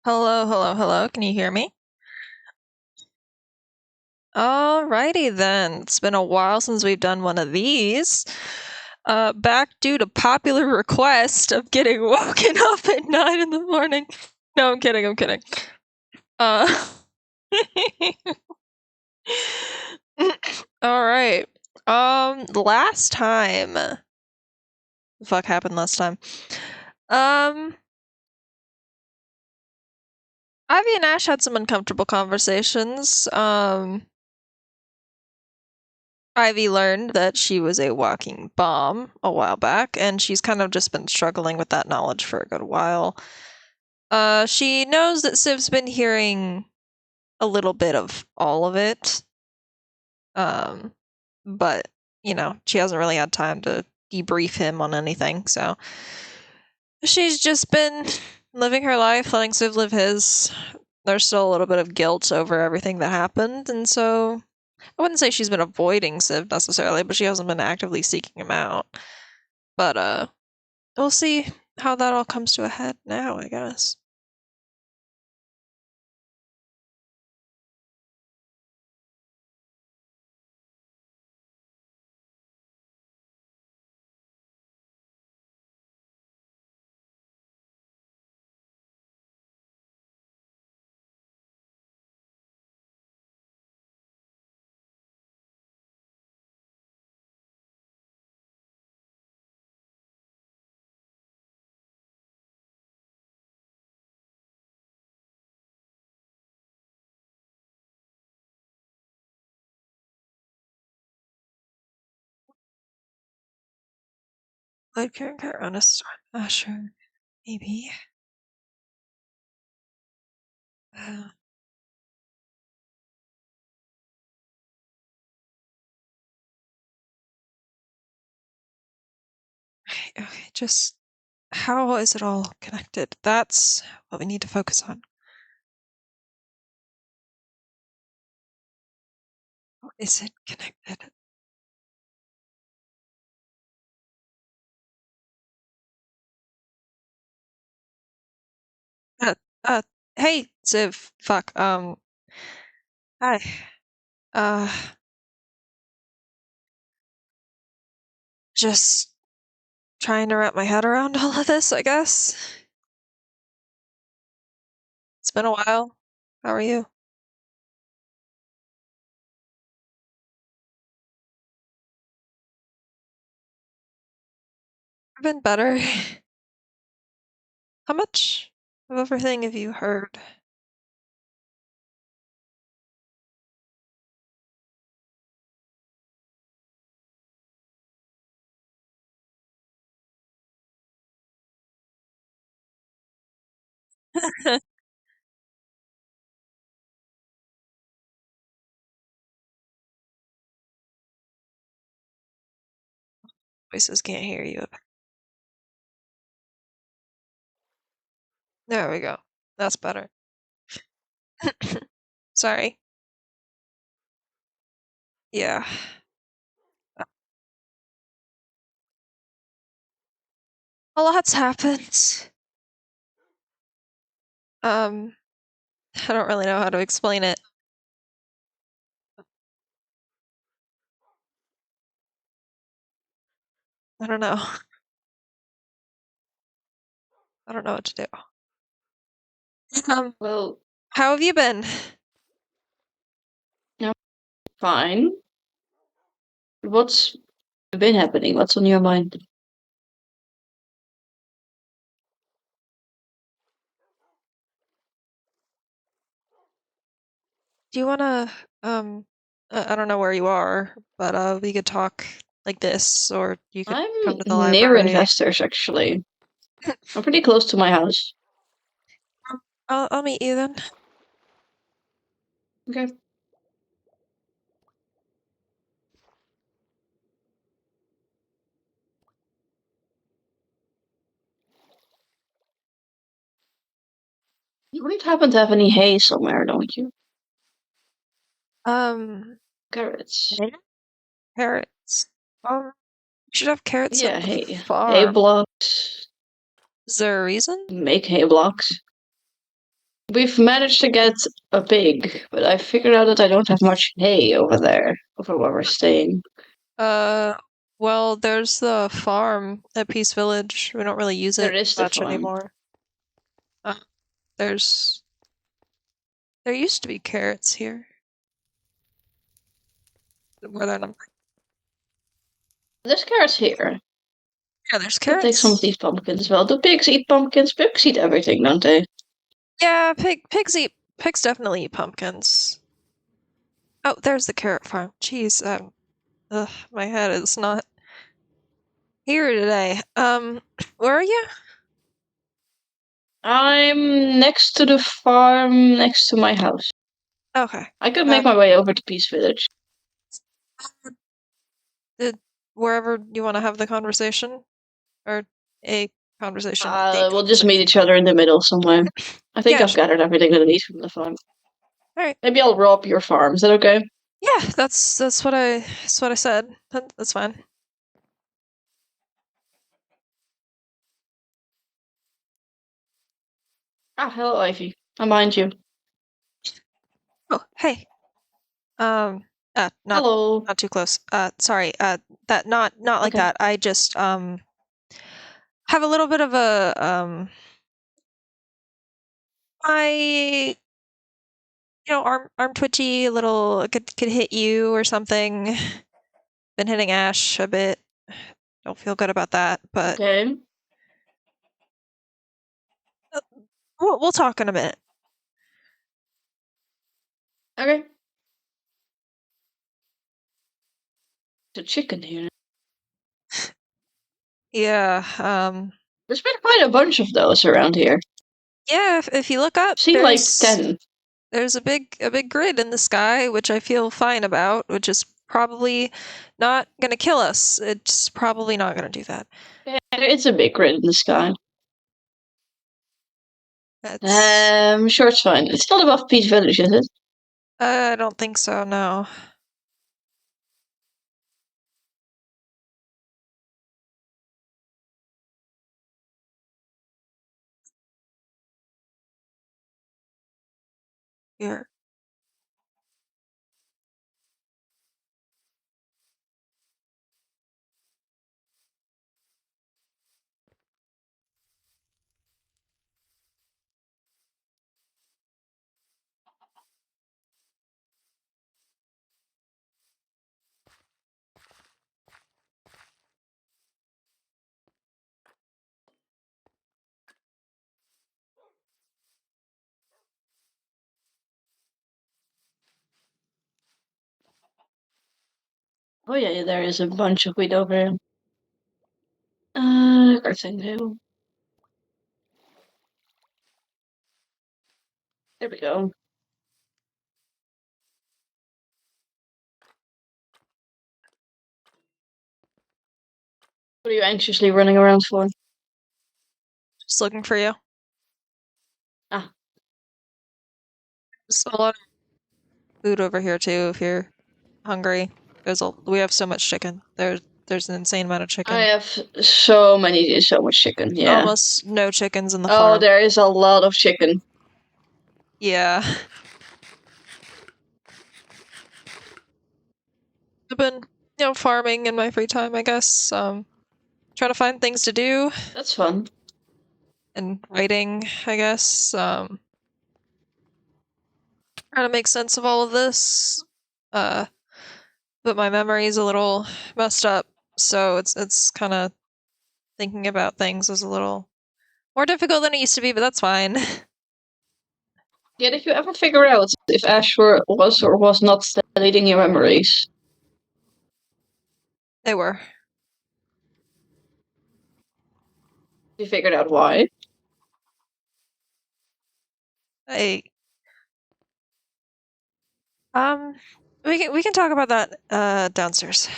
Hello, hello, hello. Can you hear me? Alrighty then. It's been a while since we've done one of these. Back due to popular request of getting woken up at 9 in the morning. No, I'm kidding, I'm kidding. Alright. Last time. The fuck happened last time? Ivy and Ash had some uncomfortable conversations. Ivy learned that she was a walking bomb a while back, and she's kind of just been struggling with that knowledge for a good while. She knows that Civ's been hearing a little bit of all of it. But, she hasn't really had time to debrief him on anything, so she's just been living her life, letting Civ live his. There's still a little bit of guilt over everything that happened, and so I wouldn't say she's been avoiding Civ necessarily, but she hasn't been actively seeking him out. But we'll see how that all comes to a head now, I guess. Blood character on a storm. Sure. Maybe. Okay, just how is it all connected? That's what we need to focus on. How is it connected? Uh, uh, hey, Ziv, fuck, hi. Uh, just trying to wrap my head around all of this, I guess. It's been a while. How are you? I've been better. How much of everything have you heard? Voices can't hear you. There we go. That's better. Sorry. Yeah. A lot's happened. I don't really know how to explain it. I don't know. I don't know what to do. Well, How have you been? fine. What's been happening? What's on your mind? Do you wanna, I don't know where you are, but, we could talk like this, or you could come I'm to the near library. investors, actually. I'm pretty close to my house. I'll meet you then. Okay. You wouldn't happen to have any hay somewhere, don't you? Um, Carrots. carrots. You should have carrots at Yeah, the hay. Hay farm. blocks. Is there a reason? Make hay blocks. We've managed to get a pig, but I figured out that I don't have much hay over there, over where we're staying. Uh, well, there's the farm at Peace Village. We don't really use There it is the much farm. anymore. Uh, there's there used to be carrots here. Where they're not. There's carrots here. Yeah, there's I'll take some of carrots. these pumpkins as well. Do pigs eat pumpkins? Pigs eat everything, don't they? Yeah, pigs definitely eat pumpkins. Oh, there's the carrot farm. Jeez, my head is not here today. Where are you? I'm next to the farm next to my house. Okay. I could Uh, make my way over to Peace Village. did wherever you want to have the conversation, or a a We'll just meet conversation. each other in the middle somewhere. I think Yeah, I've gathered everything that I need from the farm. all right. Maybe I'll rob your farm. Is that okay? Yeah, that's what I said. That's fine. Ah, hello, Ivy. I'm behind you. Oh, hey. Not Hello. not too close. Sorry. That not like Okay. that. I just have a little bit of a I arm twitchy, a little could hit you or something. Been hitting Ash a bit. Don't feel good about that, but Okay. uh, we'll talk in a minute. Okay. There's a chicken here. Yeah. There's been quite a bunch of those around here. Yeah. If you look up, I've seen like 10. there's a big grid in the sky, which I feel fine about, which is probably not gonna kill us. It's probably not gonna do that. Yeah, it's a big grid in the sky. That's Sure, it's fine. It's not above Peach Village, is it? I don't think so, no. Here. Oh yeah, there is a bunch of wheat over here. Rectangle. There we go. What are you anxiously running around for? Just looking for you. Ah, There's a lot of food over here too if you're hungry. We have so much chicken. There's an insane amount of I chicken. have so much chicken, yeah. Almost no chickens in the Oh, farm. there is a lot of chicken. Yeah. I've been, farming in my free time, I guess. Trying to find things to do That's fun. and writing, I guess. Trying to make sense of all of this. Uh, but my memory is a little messed up, so it's kind of thinking about things is a little more difficult than it used to be, but that's fine. Yeah, did you ever figure out if Ashford was or was not deleting your memories? They were. You figured out why? I um we can talk about that downstairs.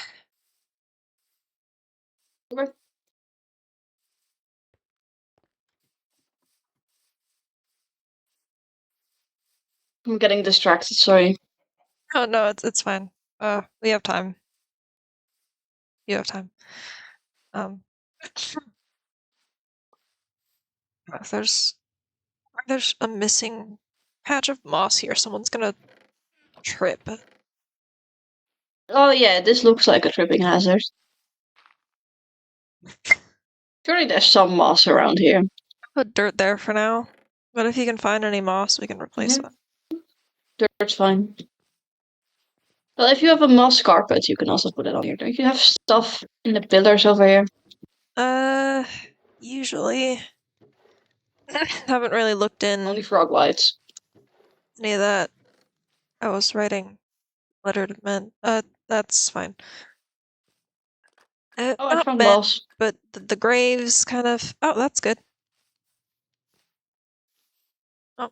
Okay. I'm getting distracted, sorry. Oh no, it's fine. We have time. You have time. Um there's There's a missing patch of moss here. Someone's gonna trip. Oh yeah, this looks like a tripping hazard. Surely there's some moss around here. Put dirt there for now. But if you can find any moss, we can replace Mhm. that. Dirt's fine. Well, if you have a moss carpet, you can also put it on here. Don't you have stuff in the pillars over here? Uh, usually. Haven't really looked Only in frog lights. any of that. I was writing letter to men. That's fine. Oh, I Not found men, moss. but the graves kind of. Oh, that's good. Oh,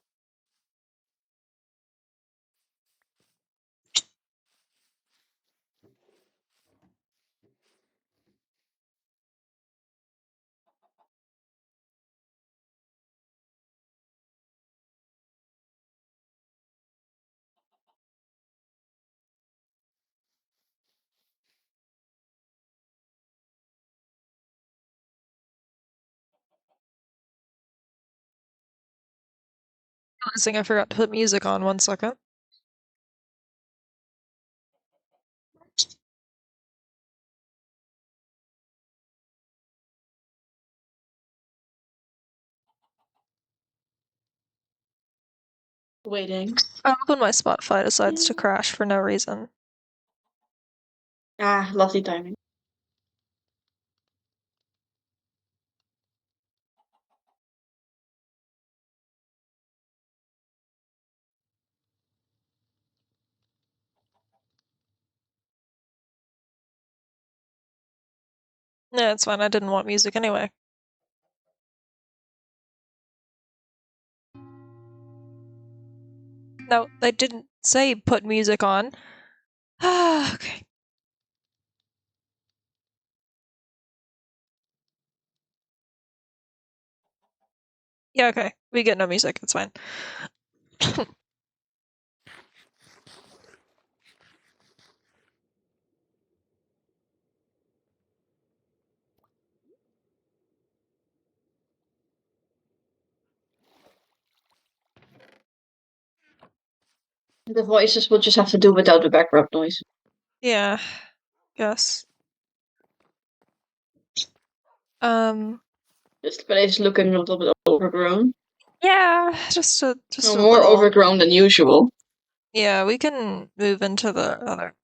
realizing I forgot to put music on 1 second. Waiting. I love when my Spotify decides to crash for no reason. Ah, lovely timing. Yeah, it's fine. I didn't want music anyway. No, they didn't say put music on. Okay. Yeah, okay. We get no music. It's fine. The voices will just have to do without the background noise. Yeah, guess. Um, This place is looking a little bit overgrown. yeah, just No, a more little. overgrown than usual. Yeah, we can move into the other.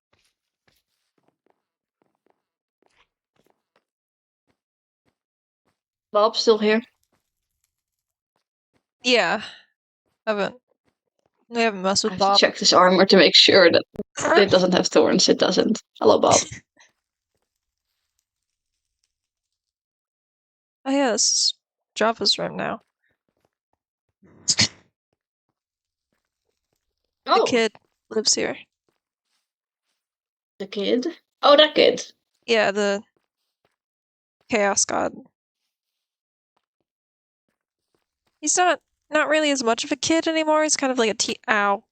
Bob's still here. Yeah, haven't we haven't messed I with have to Bob. check this armor to make sure that it doesn't have thorns. It doesn't. Hello, Bob. Oh yeah, this is Java's room now. The Oh, kid lives here. the kid. Oh, that kid. Yeah, the chaos god. He's not really as much of a kid anymore. He's kind of like a ow.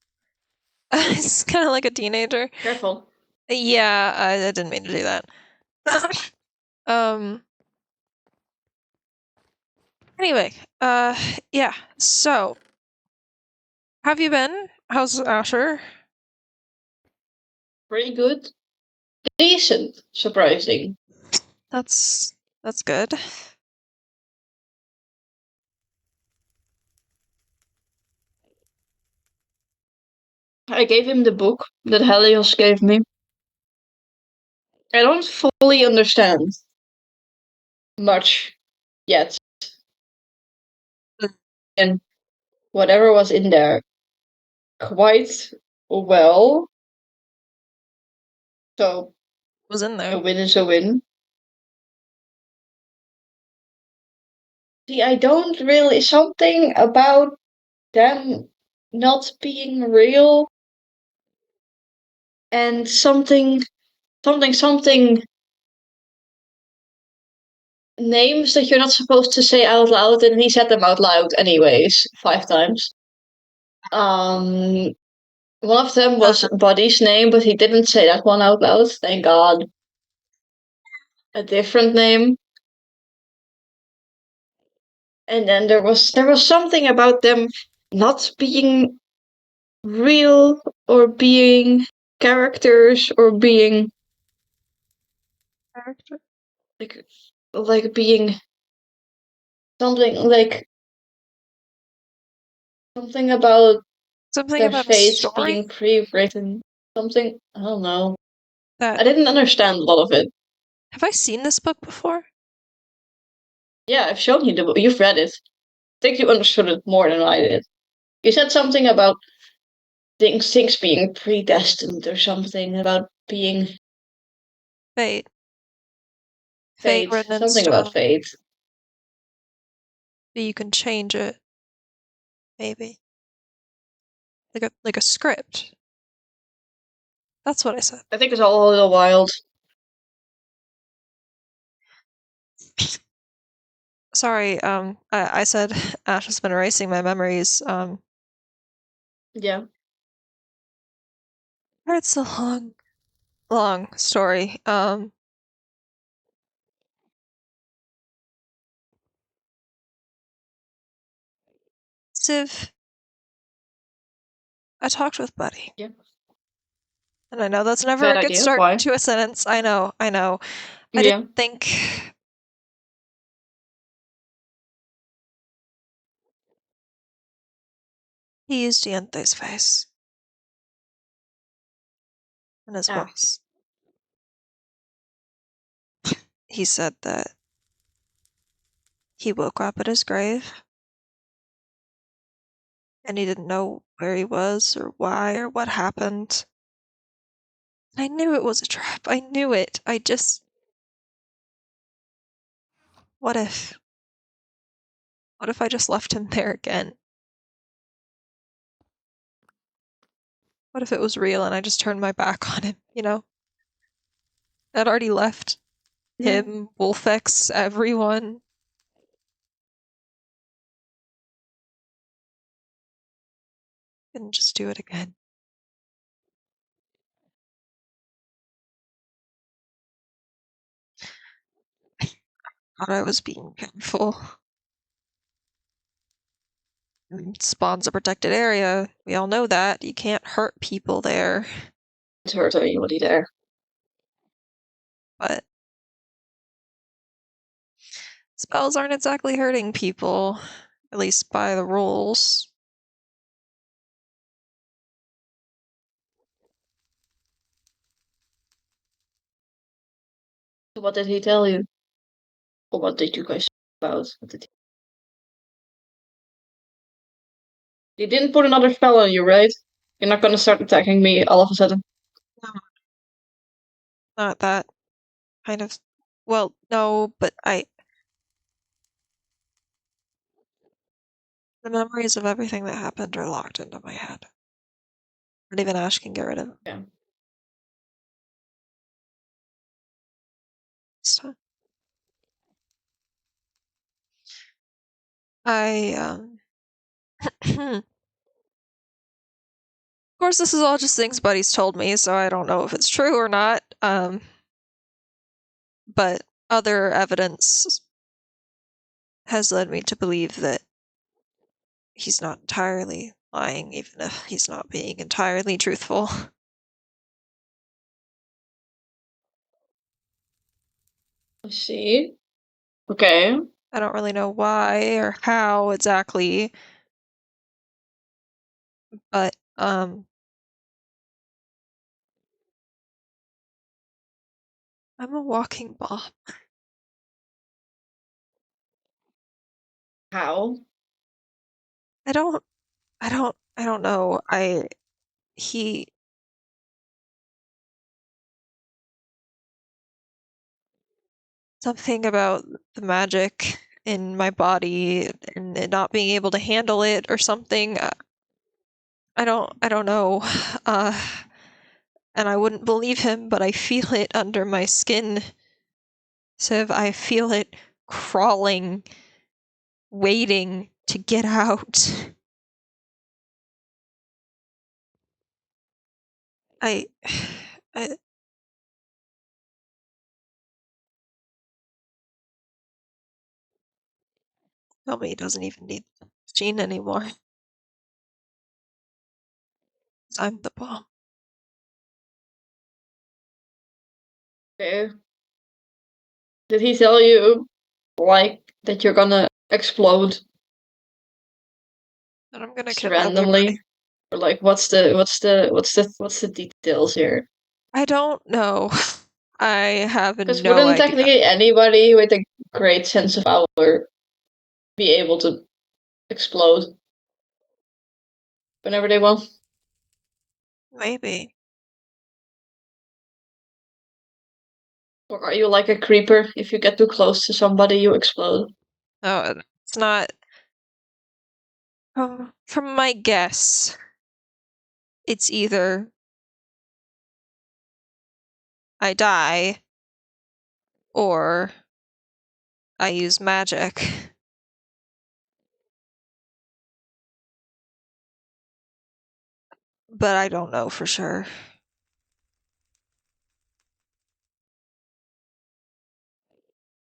He's kind of like a teenager. Careful. Yeah, I didn't mean to do that. Um. Anyway, yeah. So, have you been? How's Asher? Pretty good. Decent. Surprising. That's good. I gave him the book that Helios gave me. I don't fully understand much yet. And whatever was in there quite well. So Was in a there. win is a win. See, I don't really something about them not being real and something names that you're not supposed to say out loud, and he said them out loud anyways 5 times. One of them was Buddy's name, but he didn't say that one out loud. Thank God. A different name. And then there was something about them not being real or being characters or being Character. like being something something about Something their about a fates story being pre-written. Something I don't know. that. I didn't understand a lot of it. Have I seen this book before? Yeah, I've shown you the book. You've read it. I think you understood it more than I did. You said something about things being predestined or something about being Fate. Fate fate. written in Something about stone. fate. But you can change it, maybe. Like a script. That's what I said. I think it's all a little wild. Sorry, I said Ash has been erasing my memories. Yeah. It's a long, long story. Civ, I talked with Buddy. Yeah. And I know that's never Bad a good idea. start Why? to a sentence. I know, I know. I Yeah. didn't think he used Diante's face and his Ah. voice. He said that he woke up at his grave and he didn't know where he was or why or what happened. I knew it was a trap. I knew it. I just. What if? What if I just left him there again? What if it was real and I just turned my back on him, you know? I'd already left Yeah. him, Wolfex, everyone. And just do it again. Thought I was being careful. Spawn's a protected area. We all know that. You can't hurt people there. To hurt anybody there. But spells aren't exactly hurting people, at least by the rules. So what did he tell you? Or what did you guys talk about? He didn't put another spell on you, right? You're not gonna start attacking me all of a sudden. No, not that kind of. Well, no, but the memories of everything that happened are locked into my head. Not even Ash can get rid of them. Yeah. So I of course this is all just things Buddy's told me, so I don't know if it's true or not. But other evidence has led me to believe that he's not entirely lying, even if he's not being entirely truthful. I see. Okay. I don't really know why or how exactly, but I'm a walking bomb. How? I don't know. He something about the magic in my body and it not being able to handle it or something. I don't know. Uh, and I wouldn't believe him, but I feel it under my skin. Siv, I feel it crawling, waiting to get out. I, I Tell me he doesn't even need the machine anymore. 'Cause I'm the bomb. Okay. Did he tell you, like, that you're gonna explode And I'm gonna just kill everybody. randomly? Or like, what's the details here? I don't know. I have Because no wouldn't idea. technically anybody with a great sense of power be able to explode whenever they want? Maybe. Or are you like a creeper? If you get too close to somebody, you explode. No, it's not. From my guess, it's either I die or I use magic. But I don't know for sure.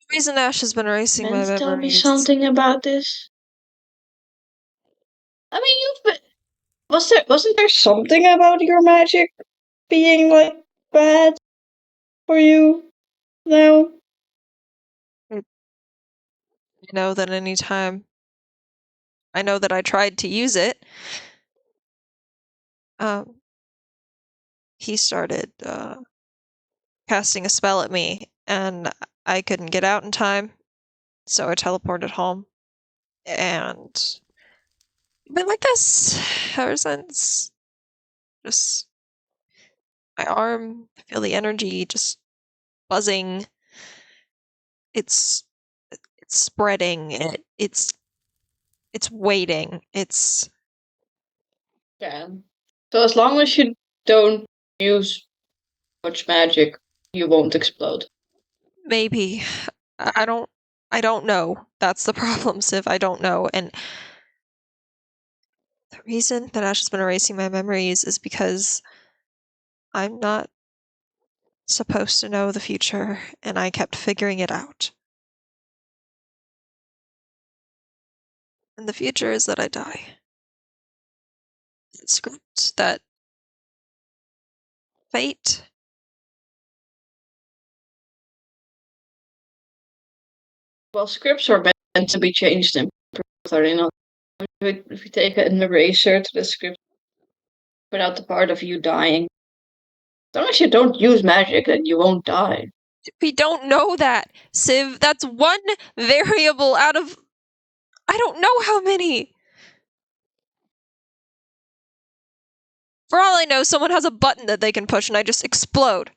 The reason Ash has been erasing my Meant to tell me memories. something about this. I mean, wasn't there something about your magic being like bad for you now? I know that anytime I know that I tried to use it, um, he started casting a spell at me, and I couldn't get out in time, so I teleported home. And been like this ever since. Just my arm, I feel the energy just buzzing. It's it's spreading. It's waiting. It's Yeah. So as long as you don't use much magic, you won't explode. maybe I don't I don't know. That's the problem, Civ. I don't know. And the reason that Ash has been erasing my memories is because I'm not supposed to know the future, and I kept figuring it out. And the future is that I die. The script that fate. Well, scripts are meant to be changed in prose, are they not? If you take an eraser to the script without the part of you dying, as long as you don't use magic, then you won't die. We don't know that, Civ. That's one variable out of I don't know how many. For all I know, someone has a button that they can push and I just explode.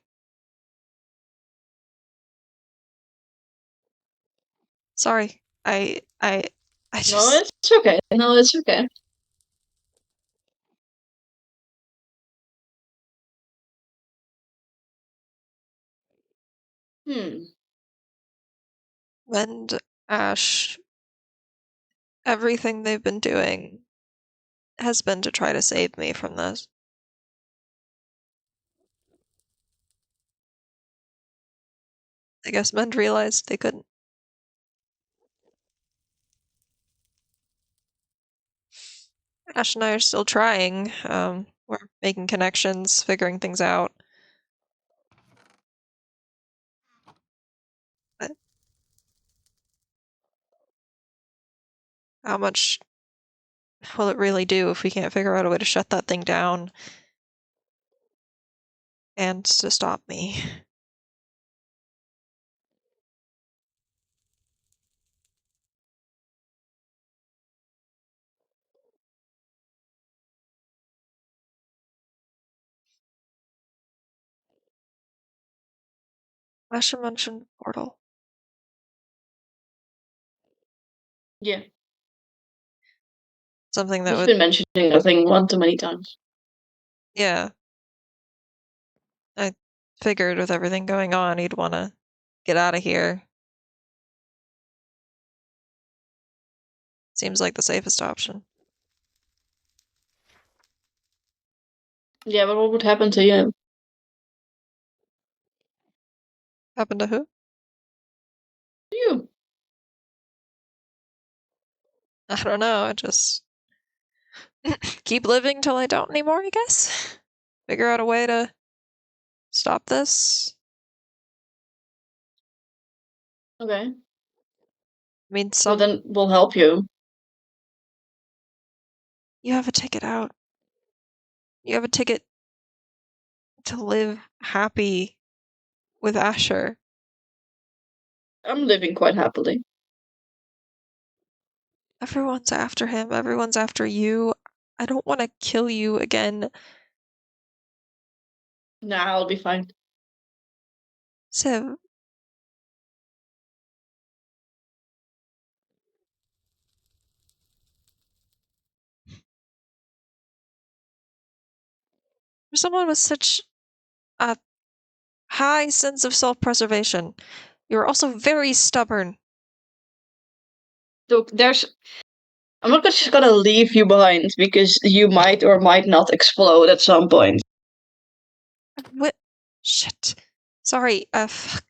Sorry. I No, just it's okay. No, it's okay. Hmm. and Ash, everything they've been doing has been to try to save me from this. I guess Mend realized they couldn't. Ash and I are still trying. We're making connections, figuring things out. But how much will it really do if we can't figure out a way to shut that thing down and to stop me? Ash mentioned portal. Yeah. Something that He's would, been mentioning the thing one too many times. yeah. I figured with everything going on, he'd want to get out of here. Seems like the safest option. Yeah, but what would happen to you? Happened to who? You. I don't know. I just keep living till I don't anymore, I guess. Figure out a way to stop this. Okay. I mean, Well, then we'll help you. you have a ticket out. You have a ticket to live happy with Asher. I'm living quite happily. Everyone's after him. Everyone's after you. I don't want to kill you again. Nah, I'll be fine. Siv, for someone with such a high sense of self-preservation, you're also very stubborn. Look, I'm not just gonna leave you behind because you might or might not explode at some point. What? Shit. Sorry, if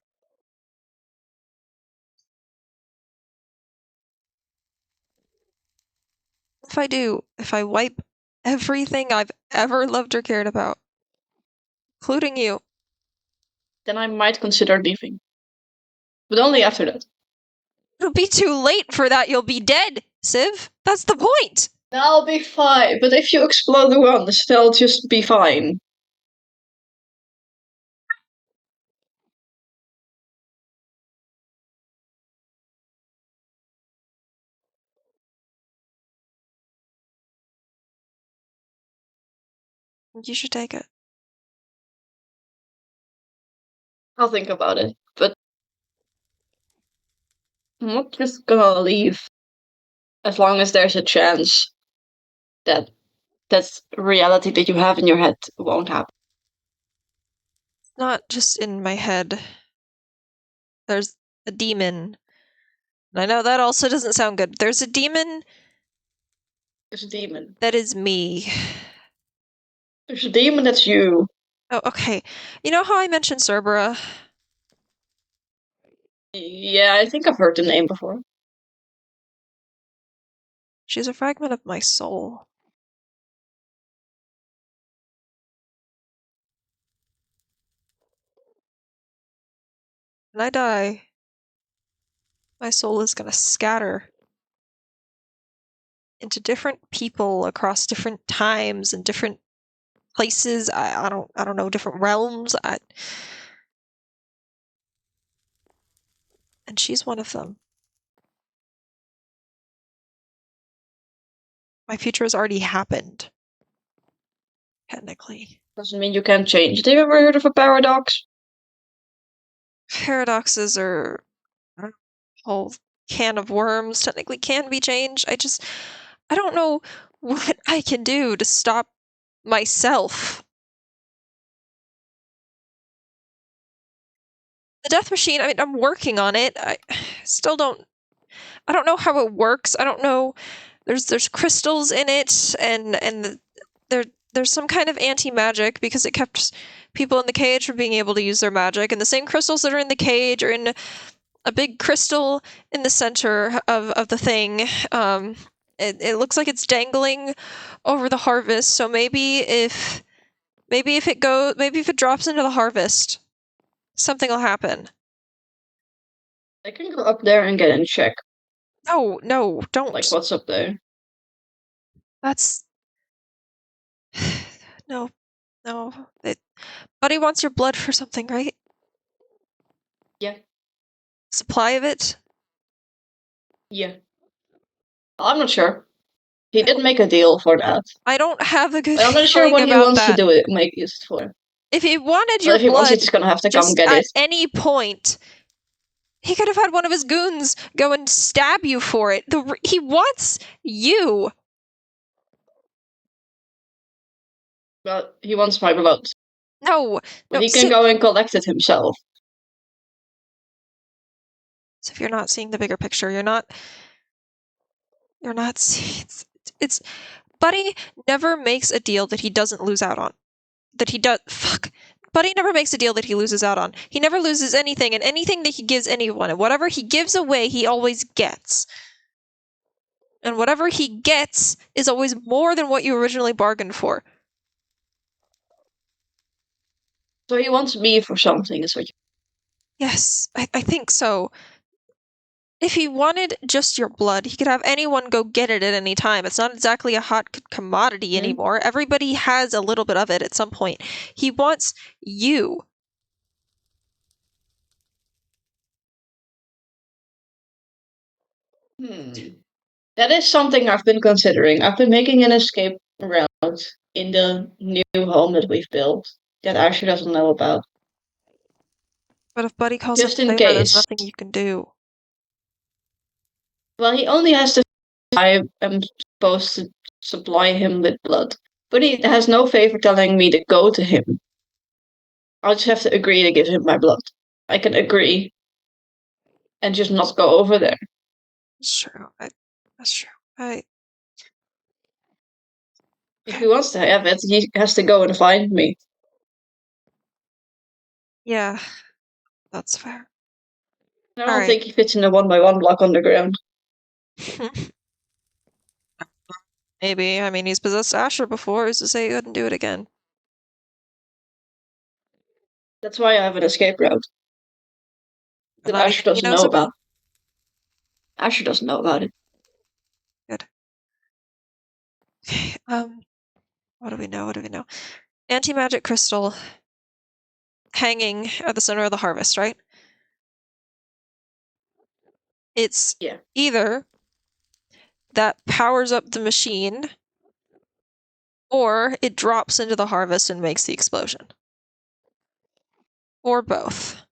I do, if I wipe everything I've ever loved or cared about, including you, Then I might consider leaving. But only after that. it'll be too late for that. You'll be dead, Siv. That's the point. I'll be fine, but if you explode once, they'll just be fine. You should take it. I'll think about it, but I'm not just gonna leave as long as there's a chance that that's reality that you have in your head won't happen. Not just in my head. There's a demon. And I know that also doesn't sound good. There's a demon There's a demon. that is me. There's a demon that's you. Oh, okay. You know how I mentioned Cerbera? Yeah, I think I've heard the name before. She's a fragment of my soul. When I die, my soul is gonna scatter into different people across different times and different places. I don't know, different realms. And she's one of them. My future has already happened, technically. Doesn't mean you can't change it. Have you ever heard of a paradox? Paradoxes are a whole can of worms, technically can be changed. I don't know what I can do to stop myself. The death machine, I mean, I'm working on it. I still don't know how it works. I don't know. There's crystals in it, and there's some kind of anti-magic because it kept people in the cage from being able to use their magic. And the same crystals that are in the cage are in a big crystal in the center of the thing. It looks like it's dangling over the harvest. So maybe if it drops into the harvest, something will happen. I can go up there and get in check. No, don't. Like, what's up there? That's no. Buddy wants your blood for something, right? Yeah. Supply of it? Yeah. I'm not sure. He did make a deal for that. I don't have a good But I'm not sure feeling what he about wants to that. do it, make use for. If he wanted But your if he wants, blood, he's gonna have to come just get at it. any point, he could have had one of his goons go and stab you for it. He wants you. But he wants my blood. No, But he can go and collect it himself. So if you're not seeing the bigger picture, you're not seeing. It's Buddy never makes a deal that he doesn't lose out on. Buddy never makes a deal that he loses out on. He never loses anything, and anything that he gives anyone, and whatever he gives away, he always gets. And whatever he gets is always more than what you originally bargained for. So he wants me for something, is what you... Yes, I think so. If he wanted just your blood, he could have anyone go get it at any time. It's not exactly a hot commodity anymore. Everybody has a little bit of it at some point. He wants you. That is something I've been considering. I've been making an escape route in the new home that we've built that Asher doesn't know about. But if Buddy calls in Just in favor, there's case. nothing you can do. Well, he only has to... I am supposed to supply him with blood. But he has no favor telling me to go to him. I'll just have to agree to give him my blood. I can agree and just not go over there. That's true. That's true. If he wants to have it, he has to go and find me. Yeah, that's fair. I All don't right. think he fits in a 1x1 block underground. Maybe. I mean, he's possessed Asher before. Who's to say he couldn't do it again? That's why I have an escape route And that not Asher even he doesn't knows know about. about. Asher doesn't know about it. Good. Okay, what do we know? What do we know? Anti-magic crystal hanging at the center of the harvest, right? It's Yeah. either that powers up the machine or it drops into the harvest and makes the explosion. Or both.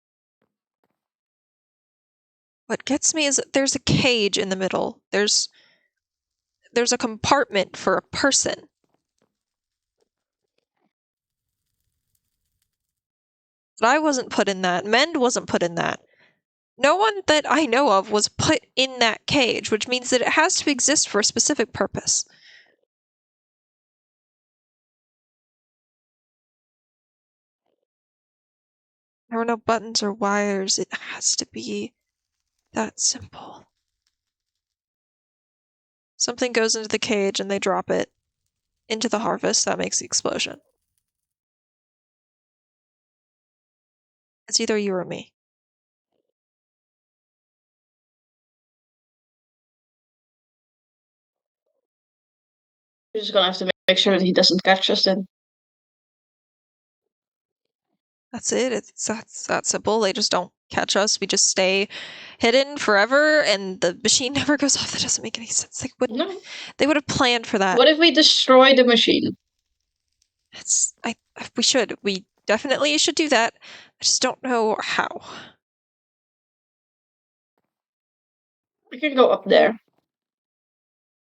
What gets me is that there's a cage in the middle. There's a compartment for a person. But I wasn't put in that. Mend wasn't put in that. No one that I know of was put in that cage, which means that it has to exist for a specific purpose. There were no buttons or wires. It has to be that simple. Something goes into the cage and they drop it into the harvest. That makes the explosion. It's either you or me. We're just gonna have to make sure that he doesn't catch us then. That's it. It's that simple. They just don't catch us. We just stay hidden forever, and the machine never goes off. That doesn't make any sense. No. They would have planned for that. What if we destroy the machine? We should. We definitely should do that. I just don't know how. We can go up there.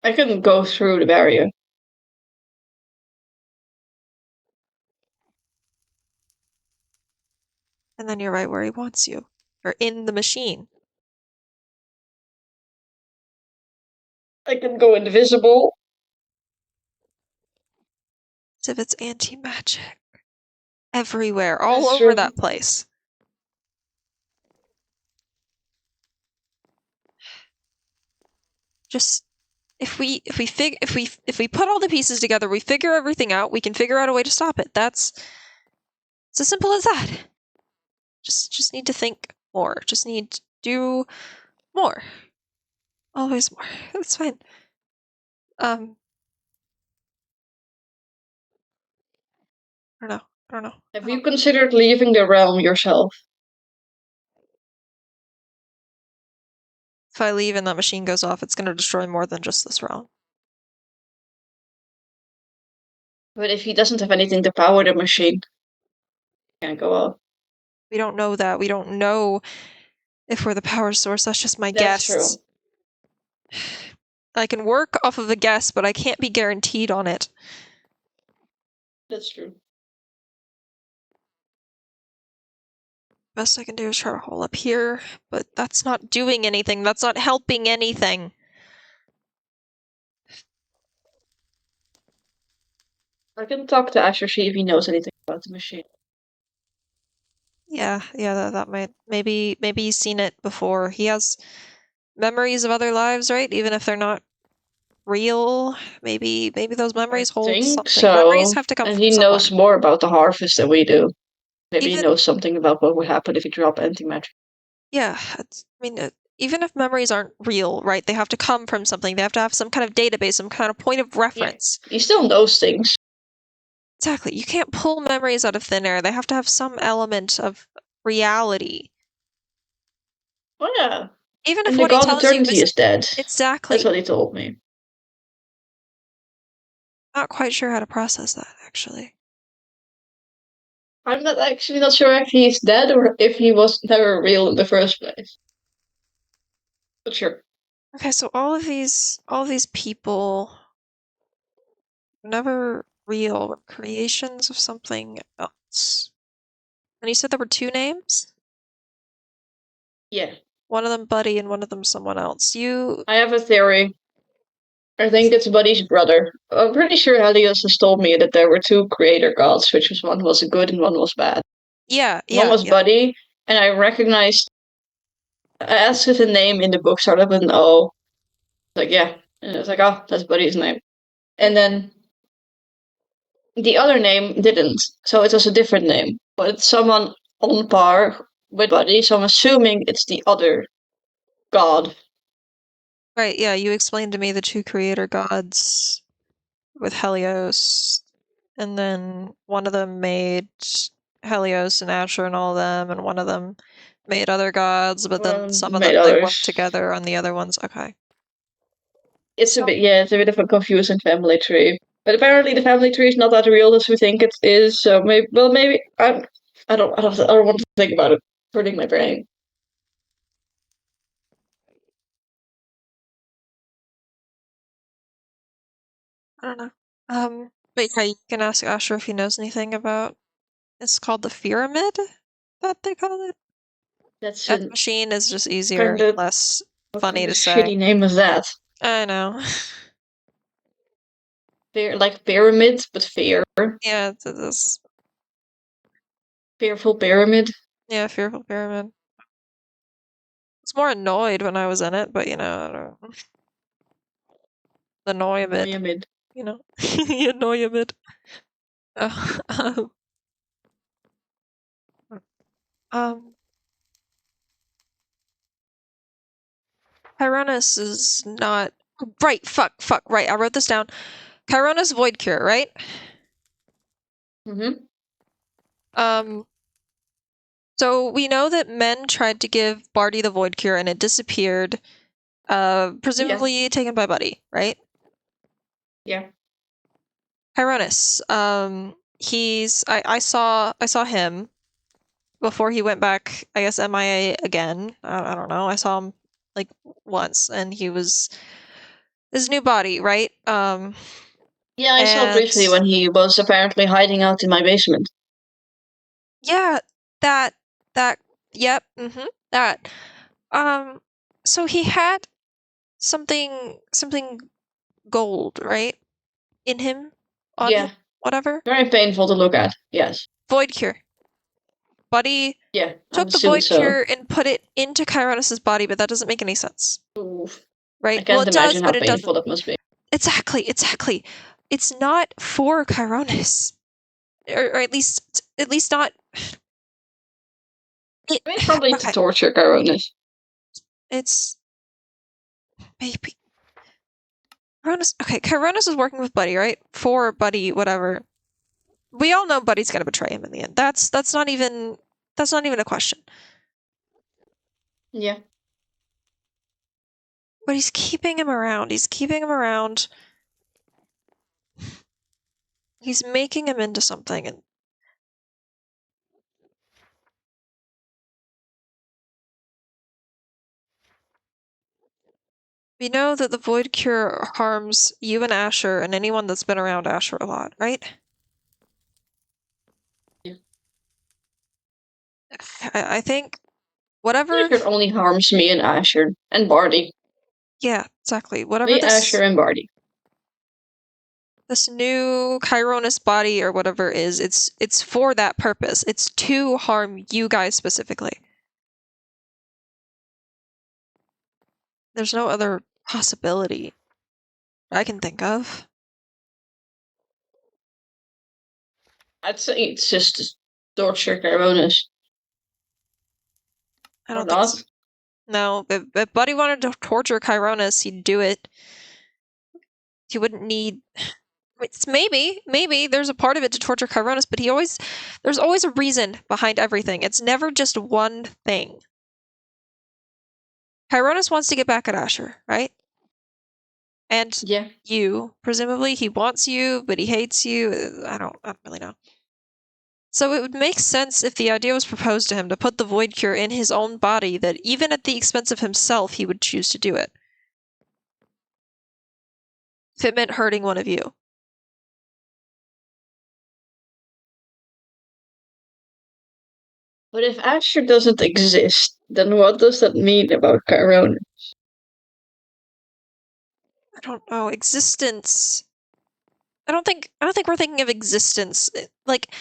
I can go through the barrier. And then you're right where he wants you. Or in the machine. I can go invisible. As if it's anti-magic. Everywhere. All That's over true. that place. Just if we put all the pieces together, we figure everything out, we can figure out a way to stop it. It's as simple as that. Just need to think more. Just need to do more. Always more. That's fine. I don't know. Have you considered leaving the realm yourself? If I leave and that machine goes off, it's gonna destroy more than just this realm. But if he doesn't have anything to power the machine, it can't go off. We don't know that. We don't know if we're the power source. That's just my That's guess. true. I can work off of a guess, but I can't be guaranteed on it. That's true. Best I can do is try to hole up here, but that's not doing anything. That's not helping anything. I can talk to Asher, see if he knows anything about the machine. Yeah, that might maybe he's seen it before. He has memories of other lives, right? Even if they're not real. Maybe those I memories hold think something. Memories so. have to come And from he knows someone. more about the harvest than we do. Maybe he Even knows something about what would happen if you drop antimatter. yeah, even if memories aren't real, right? They have to come from something. They have to have some kind of database, some kind of point of Yeah. reference. He still knows things. Exactly. You can't pull memories out of thin air. They have to have some element of reality. Oh yeah. Even if And the what he god tells you eternity isn't is dead. That's exactly. what he told me. Not quite sure how to process that, actually. I'm not actually not sure if he's dead or if he was never real in the first place. But sure. Okay, so all of these people were never real, were creations of something else. And you said there were two names? Yeah. One of them Buddy and one of them someone else. You I have a theory. I think it's Buddy's brother. I'm pretty sure Helios has told me that there were two creator gods, which was one was good and one was bad. yeah, One yeah, was yeah. Buddy, and I recognized. I asked if the name in the book started with an O. Like yeah, and I was like, oh, that's Buddy's name. And then the other name didn't, so it was a different name, but it's someone on par with Buddy. So I'm assuming it's the other god. Right, yeah, you explained to me the two creator gods with Helios, and then one of them made Helios and Asher and all of them, and one of them made other gods, but then some of them Made they worked others. together on the other ones. Okay. It's a So, bit yeah, it's a bit of a confusing family tree. But apparently the family tree is not that real as we think it is. So maybe I don't want to think about it. Hurting my brain. I don't know. But yeah, you can ask Asher if he knows anything about. It's called the pyramid that they call it. That's Death a machine is just easier, kind of less what funny kind to of say. shitty name is that? I know. Fear like pyramid, but fear. Yeah, it's this. Fearful pyramid. Yeah, fearful pyramid. I was more annoyed when I was in it, but I don't know. The Noyamid, Noyamid. you know? Yeah, Noyamid. Uh, um, Chironus is not. Right, fuck, right. I wrote this down. Chironus Void Cure, right? Mm-hmm. Um, so we know that men tried to give Barty the Void Cure and it disappeared, Yeah. presumably taken by Buddy, right? Yeah. Chironus, I saw him before he went back, I guess MIA again. I don't know. I saw him like once, and he was his new body, right? Yeah, I saw And briefly when he was apparently hiding out in my basement. yeah, that that yep, that. Um, so he had something gold, right, in him, on him, Yeah. whatever. Very painful to look at. Yes. Void cure. Buddy Yeah, I took would the assume void so. cure and put it into Chironus's body, but that doesesn't make any sense, Oof. I right? Well, can't it does, imagine how but it painful doesn't. that must be. Exactly. It's not for Chironis, or at least not. It, I mean, probably to okay, torture Caronis. it's maybe Chironis. Okay, Chironis is working with Buddy, right? For Buddy, whatever. We all know Buddy's gonna betray him in the end. That's not even a question. Yeah. But he's keeping him around. He's keeping him around. He's making him into something, and we know that the Void Cure harms you and Asher and anyone that's been around Asher a lot, right? Yeah. I think Pretty whatever. sure it only harms me and Asher and Barty. Yeah, exactly. Whatever Me, Asher, this and Barty. this new Chironus body or whatever is, it's for that purpose. It's to harm you guys specifically. There's no other possibility. I can think of. I'd say it's just torture Caronis. I Or don't think so. not. No, if Buddy wanted to torture Chironis, he'd do it. He wouldn't need. It's maybe there's a part of it to torture Chironis, but there's always a reason behind everything. It's never just one thing. Chironis wants to get back at Asher, right? And Yeah. you, presumably, he wants you, but he hates you. I don't really know. So it would make sense if the idea was proposed to him to put the Void Cure in his own body, that even at the expense of himself, he would choose to do it. If it meant hurting one of you. But if Asher doesn't exist, then what does that mean about Chiron? I don't know. Existence. I don't think we're thinking of existence. Like,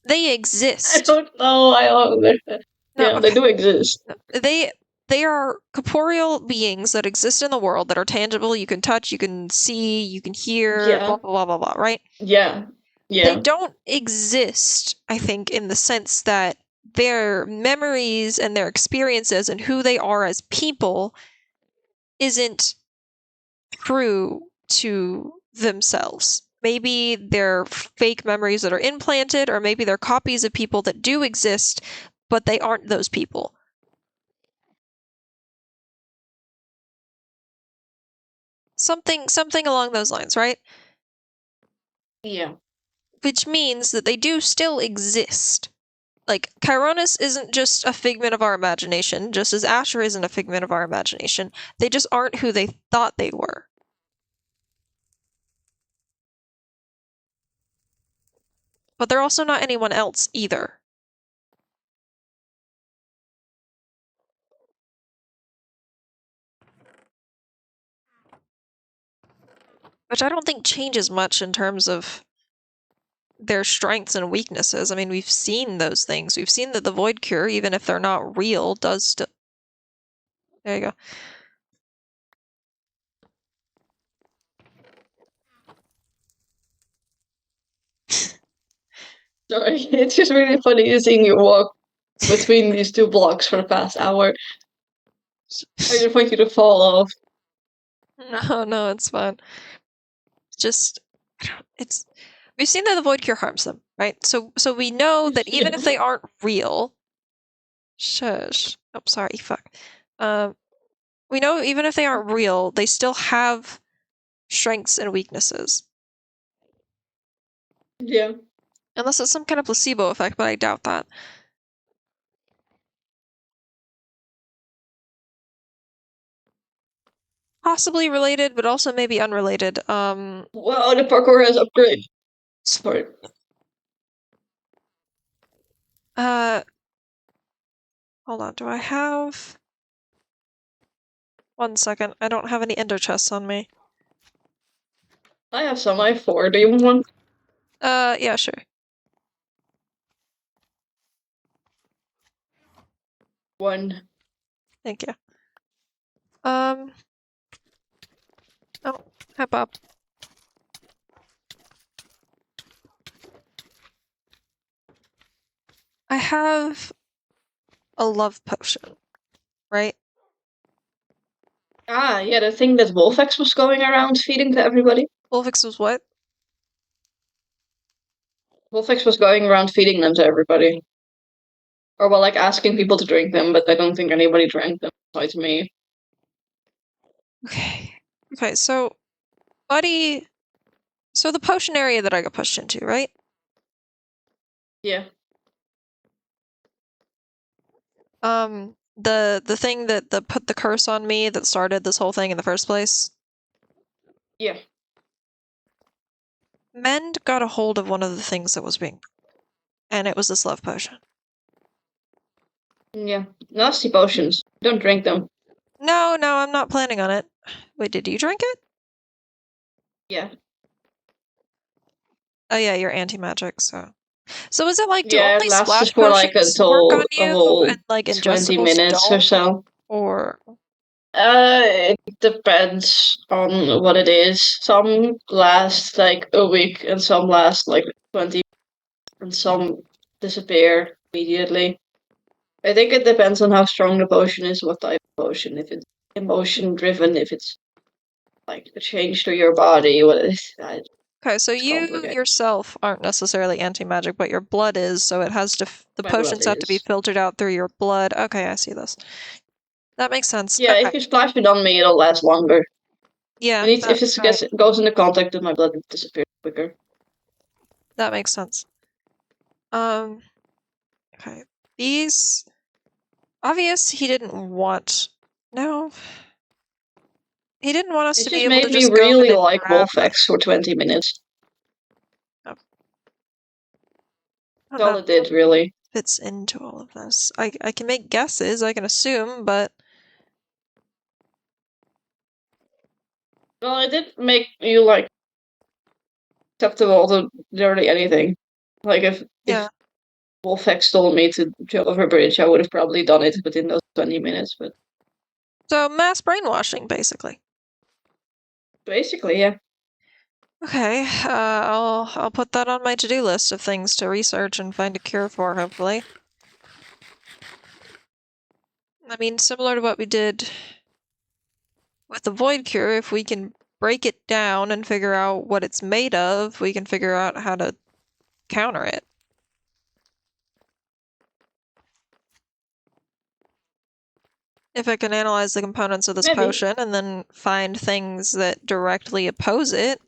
they I exist. don't know. I don't. No, Yeah, they okay. do exist. They are corporeal beings that exist in the world, that are tangible, you can touch, you can see, you can hear, blah Yeah. blah blah blah blah, right? Yeah. They Yeah. don't exist, I think, in the sense that their memories and their experiences and who they are as people isn't true to themselves. Maybe they're fake memories that are implanted, or maybe they're copies of people that do exist, but they aren't those people. Something along those lines, right? Yeah. Which means that they do still exist. Like, Chironis isn't just a figment of our imagination, just as Asher isn't a figment of our imagination. They just aren't who they thought they were. But they're also not anyone else either. Which I don't think changes much in terms of their strengths and weaknesses. I mean, we've seen those things. We've seen that the Void Cure, even if they're not real, does still. There you go. Sorry. It's just really funny seeing you walk between these two blocks for the past hour. I just want you to fall off. No, it's fine. Just, it's. We've seen that the Void Cure harms them, right? So we know that even if they aren't real. Shush. Oh, sorry, fuck. We know even if they aren't real, they still have strengths and weaknesses. Yeah. Unless it's some kind of placebo effect, but I doubt that. Possibly related, but also maybe unrelated. Wow, the parkour has upgraded. Sorry. Uh, hold on. Do I have... One second. I don't have any ender chests on me. I have some. I have 4. Do you want one? Yeah, sure. One. Thank you. Oh, hi, Bob. I have a love potion, right? Ah, yeah, the thing that Wolfex was going around feeding to everybody. Wolfix was what? Wolfex was going around feeding them to everybody. Or, well, like, asking people to drink them, but I don't think anybody drank them besides me. Okay. Okay, so, Buddy... So the potion area that I got pushed into, right? Yeah. The thing that put the curse on me that started this whole thing in the first place. Yeah. Mend got a hold of one of the things that was being, and it was this love potion. Yeah. Nasty potions. Don't drink them. No, I'm not planning on it. Wait, did you drink it? Yeah. Oh yeah, you're anti-magic, so. So is it like, do Yeah, it only lasted splash for like potions work on a you, whole and like 20 ingestibles minutes or don't? so. Or It depends on what it is. Some last like a week, and some last like 20, and some disappear immediately. I think it depends on how strong the potion is, what type of potion. If it's emotion driven, if it's like a change to your body, what is that? Okay, so It's you complicated. yourself aren't necessarily anti-magic, but your blood is, so it has to, the My blood potions have to be is. filtered out through your blood. Okay, I see this. That makes sense. Yeah, Okay. if you splash it on me, it'll last longer. Yeah, It needs, that, if it right. goes into contact with my blood, it disappears quicker. That makes sense. Okay. These, obvious he didn't want, no. He didn't want us It to be just able to made me just go in really and like grab the, Wolfex for 20 minutes. oh, I That's don't all know it did, really. fits into all of this. I can make guesses, I can assume, but Well, it did make you like acceptable to literally anything. Like if yeah. Wolfex told me to jump over a bridge, I would have probably done it within those 20 minutes. But So mass brainwashing, basically. basically, yeah. Okay, I'll put that on my to-do list of things to research and find a cure for, hopefully. I mean, similar to what we did with the void cure, if we can break it down and figure out what it's made of, we can figure out how to counter it. If I can analyze the components of this Maybe. potion and then find things that directly oppose it,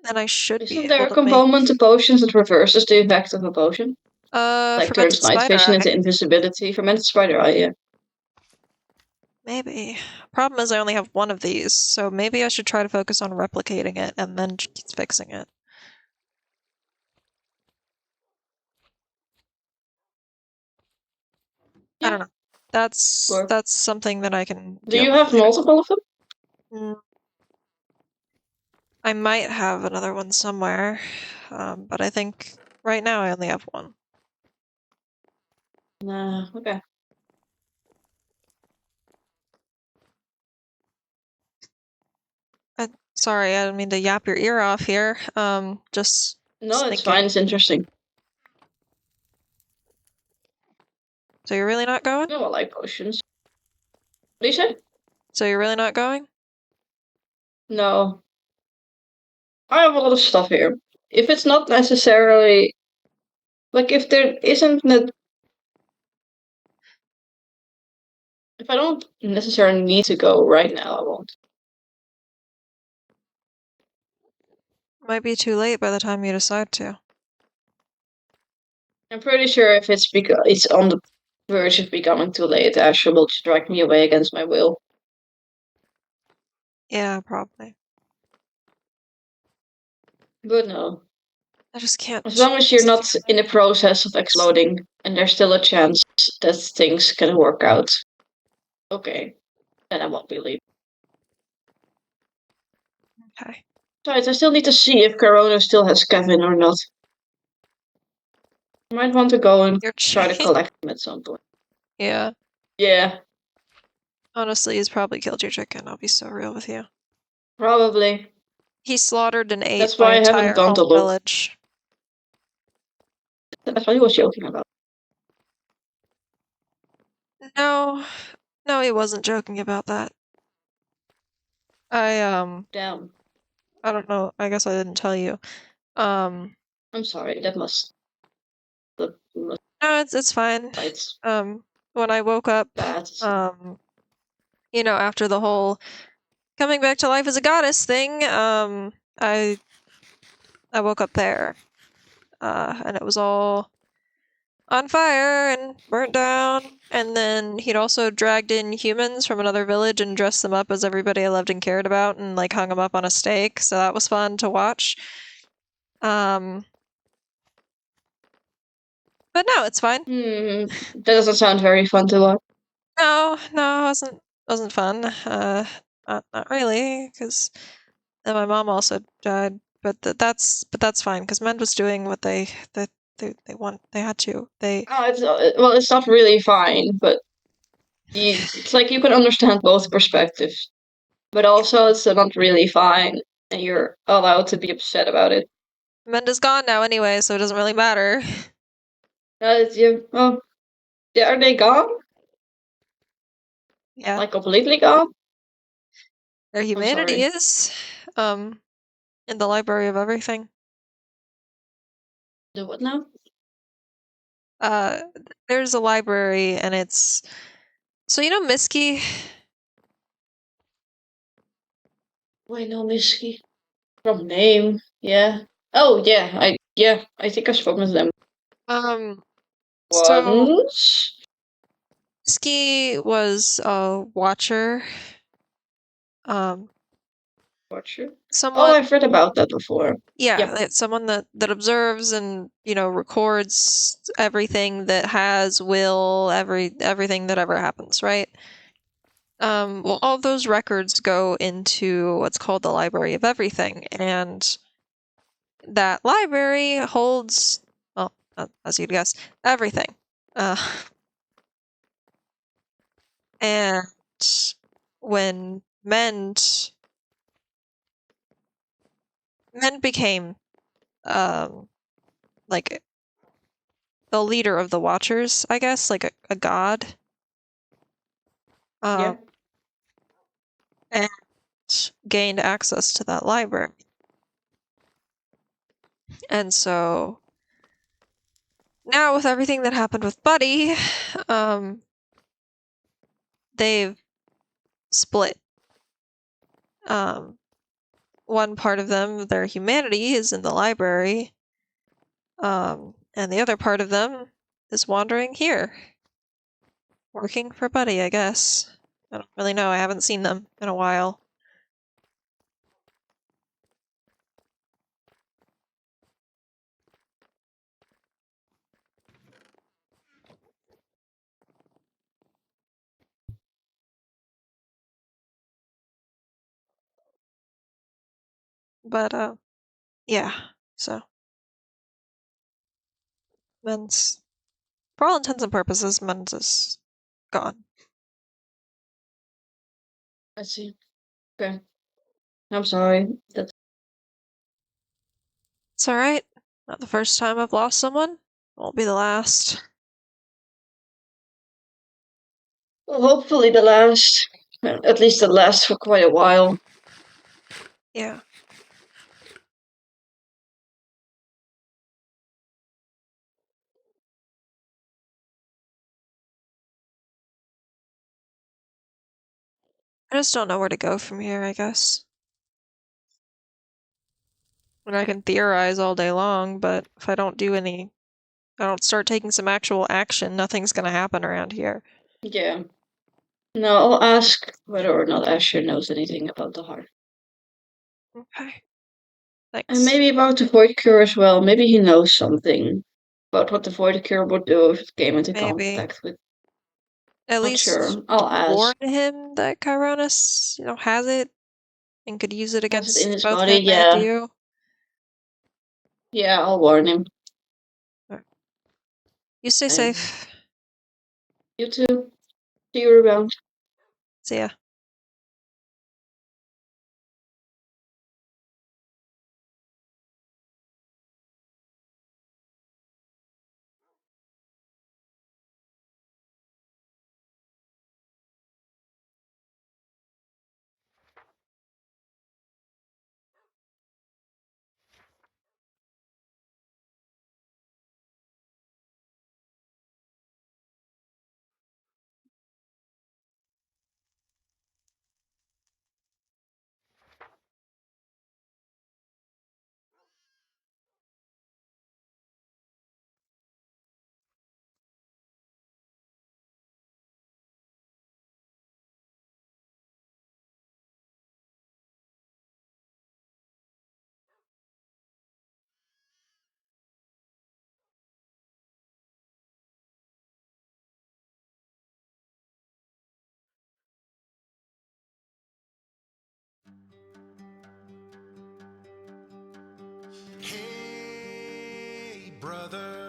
then I should be Isn't there able a to make, component to potions that reverses the effect of a potion? Like turns fermented night spider vision into eye. invisibility. Fermented spider eye, yeah. Maybe. Problem is I only have one of these, so maybe I should try to focus on replicating it and then fixing it. I Yeah, don't know. That's sure. that's something that I can Do deal you with have later. multiple of them? Mm, I might have another one somewhere, but I think right now I only have one. Nah, okay. Sorry, I didn't mean to yap your ear off here. No, Just it's fine. thinking. It's interesting. So you're really not going? No, I like potions. What do you say? So you're really not going? No. I have a lot of stuff here. If it's not necessarily like if there isn't if I don't necessarily need to go right now, I won't. Might be too late by the time you decide to. I'm pretty sure if it's because it's on the verge of becoming too late, Asher will just drag me away against my will. Yeah, probably. But no. I just can't As long as you're chase not in the feeling. process of exploding and there's still a chance that things can work out, okay, then I won't be leaving. Okay. Besides, I still need to see if Corona still has Kevin or not. I might want to go and Your try to chicken? collect him at some point. Yeah. Yeah, Honestly, he's probably killed your chicken. I'll be so real with you. probably. He slaughtered and ate That's my why I haven't entire gone to home look. village. That's what he was joking about. No, no, he wasn't joking about that. I, Damn. I don't know. I guess I didn't tell you. Um, I'm sorry. That must the no, it's fine. it's When I woke up, bad. um, after the whole coming back to life as a goddess thing, I woke up there, and it was all on fire and burnt down. And then he'd also dragged in humans from another village and dressed them up as everybody I loved and cared about and like hung them up on a stake. So that was fun to watch. Um, but no, it's fine. That doesn't sound very fun to watch. No, no, it wasn't fun. Not really, because then my mom also died. But that's fine because Mend was doing what they They had to. They Oh, it's not really fine, but it's like you can understand both perspectives, but also it's not really fine, and you're allowed to be upset about it. Menda's gone now anyway, so it doesn't really matter. Oh, yeah, are they gone? Yeah, Like completely gone? their I'm humanity sorry. is um in the library of everything. The what now? Uh, there's a library, and it's so you know Miski. Why no Misky? From name, yeah. Oh yeah, I think I've spoken with them Um, so once. Miski was a watcher. Um, Watcher. Oh, someone, I've read about that before. yeah, Yep. it's someone that observes and records everything that has will everything that ever happens, right? Well, all those records go into what's called the Library of Everything, and that library holds, well, as you'd guess, everything. Uh, and when Mend became like the leader of the Watchers, I guess, like a god, um, Yeah. and gained access to that library. And so now, with everything that happened with Buddy, um, they've split. Um, one part of them, their humanity, is in the library, and the other part of them is wandering here, working for Buddy, I guess. I don't really know. I haven't seen them in a while. But, yeah. So, Men's, for all intents and purposes, Men's is gone. I see. Okay. I'm sorry. That's It's alright. Not the first time I've lost someone. Won't be the last. well, hopefully the last. At least it lasts for quite a while. Yeah. I just don't know where to go from here, I guess. And I can theorize all day long, but if I don't start taking some actual action, nothing's gonna happen around here. Yeah. No, I'll ask whether or not Asher knows anything about the heart. Okay. And Thanks. maybe about the Void Cure as well. Maybe he knows something about what the Void Cure would do if it came into Maybe. contact with. At Not least sure. I'll warn ask. him that Chironus, has it and could use it Has it in against his both body? him and Yeah. you. Yeah, I'll warn him. Alright. You stay And safe. you too. See you around. See ya. Hey, brother.